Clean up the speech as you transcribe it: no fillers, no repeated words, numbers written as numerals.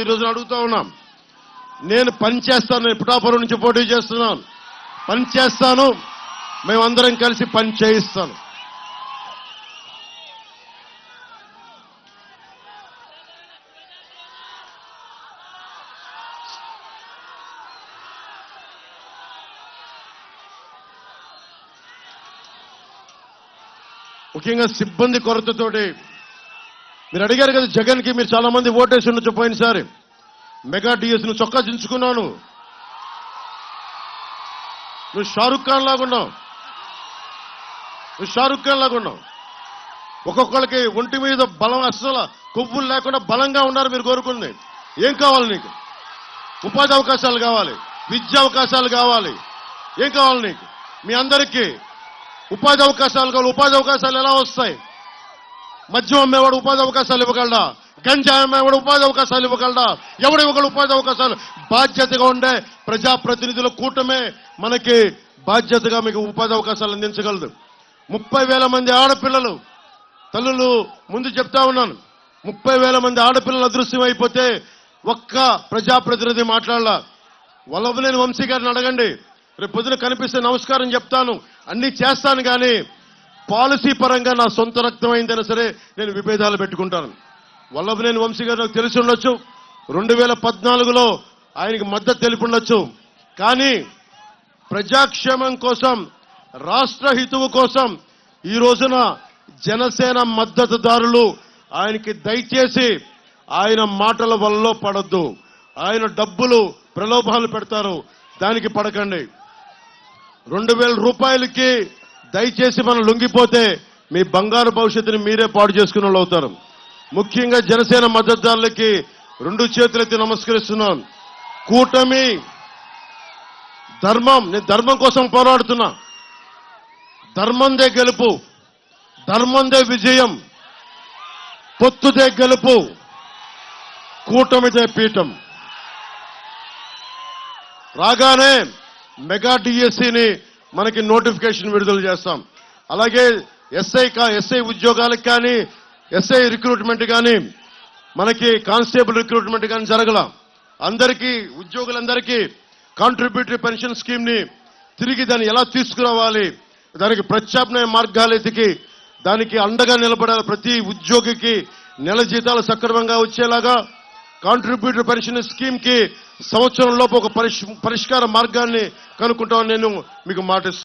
ఈ రోజు అడుగుతా ఉన్నాం. నేను పని చేస్తాను, నేను పిఠాపురం నుంచి పోటీ చేస్తున్నాను, పని చేస్తాను, మేమందరం కలిసి పని చేయిస్తాను. ముఖ్యంగా సిబ్బంది కొరతతోటి మీరు అడిగారు కదా, జగన్కి మీరు చాలా మంది ఓటేసి ఉండొచ్చు పోయినసారి. మెగా డిఎస్ నువ్వు చొక్కా దించుకున్నాను, నువ్వు షారుఖ్ ఖాన్ లాగున్నావు, ఒక్కొక్కరికి ఒంటి మీద బలం, అస్సలు కొవ్వులు లేకుండా బలంగా ఉన్నారు మీరు కోరుకుంది. ఏం కావాలి నీకు? ఉపాధి అవకాశాలు కావాలి, విద్యా అవకాశాలు కావాలి, ఏం కావాలి నీకు? మీ అందరికీ ఉపాధి అవకాశాలు కావాలి. ఉపాధి అవకాశాలు ఎలా వస్తాయి? మద్యం అమ్మేవాడు ఉపాధి అవకాశాలు ఇవ్వగలడా? గంజాయి అమ్మేవాడు ఉపాధి అవకాశాలు ఇవ్వగలడా? ఎవడు ఇవ్వగలడు ఉపాధి అవకాశాలు? బాధ్యతగా ఉండే ప్రజాప్రతినిధుల కూటమే మనకి బాధ్యతగా మీకు ఉపాధి అవకాశాలు అందించగలదు. 30,000 మంది ఆడపిల్లలు తల్లులు ముందు చెప్తా ఉన్నాను, 30,000 మంది ఆడపిల్లలు అదృశ్యం అయిపోతే ఒక్క ప్రజాప్రతినిధి మాట్లాడాల. వల్లభనేని వంశీ గారిని అడగండి, రేపు పొద్దున కనిపిస్తే నమస్కారం చెప్తాను, అన్ని చేస్తాను, కానీ పాలసీ పరంగా నా సొంత రక్తం అయిందైనా సరే నేను విభేదాలు పెట్టుకుంటాను. వల్లభనేని వంశీ గారు నాకు తెలిసి ఉండొచ్చు, 2014లో ఆయనకి మద్దతు తెలిపి ఉండొచ్చు, కానీ ప్రజాక్షేమం కోసం, రాష్ట్ర హితువు కోసం ఈ రోజున జనసేన మద్దతుదారులు ఆయనకి దయచేసి ఆయన మాటల వల్ల పడొద్దు. ఆయన డబ్బులు ప్రలోభాలు పెడతారు, దానికి పడకండి. 2,000 రూపాయలకి దయచేసి మనం లొంగిపోతే మీ బంగారు భవిష్యత్తుని మీరే పాడు చేసుకున్న వాళ్ళు అవుతారు. ముఖ్యంగా జనసేన మద్దతుదారులకి 2 చేతులెత్తి నమస్కరిస్తున్నాను. కూటమి ధర్మం, నేను ధర్మం కోసం పోరాడుతున్నా. ధర్మందే గెలుపు, ధర్మందే విజయం, పొత్తుదే గెలుపు, కూటమిదే పీఠం. రాగానే మెగా డిఎస్సిని మనకి నోటిఫికేషన్ విడుదల చేస్తాం. అలాగే ఎస్ఐ ఉద్యోగాలకు కానీ, ఎస్ఐ రిక్రూట్మెంట్ కానీ, మనకి కానిస్టేబుల్ రిక్రూట్మెంట్ కానీ జరగల. అందరికీ, ఉద్యోగులందరికీ కాంట్రిబ్యూటరీ పెన్షన్ స్కీమ్ ని తిరిగి దాన్ని ఎలా తీసుకురావాలి, దానికి ప్రత్యామ్నాయ మార్గాలు ఎతికి దానికి అండగా నిలబడాలి. ప్రతి ఉద్యోగికి నెల జీతాలు సక్రమంగా వచ్చేలాగా కాంట్రిబ్యూటరీ పెన్షన్ స్కీమ్ కి సంవత్సరం లోపు ఒక పరిష్కార మార్గాన్ని కనుక్కుంటామని నేను మీకు మాటిస్తున్నాను.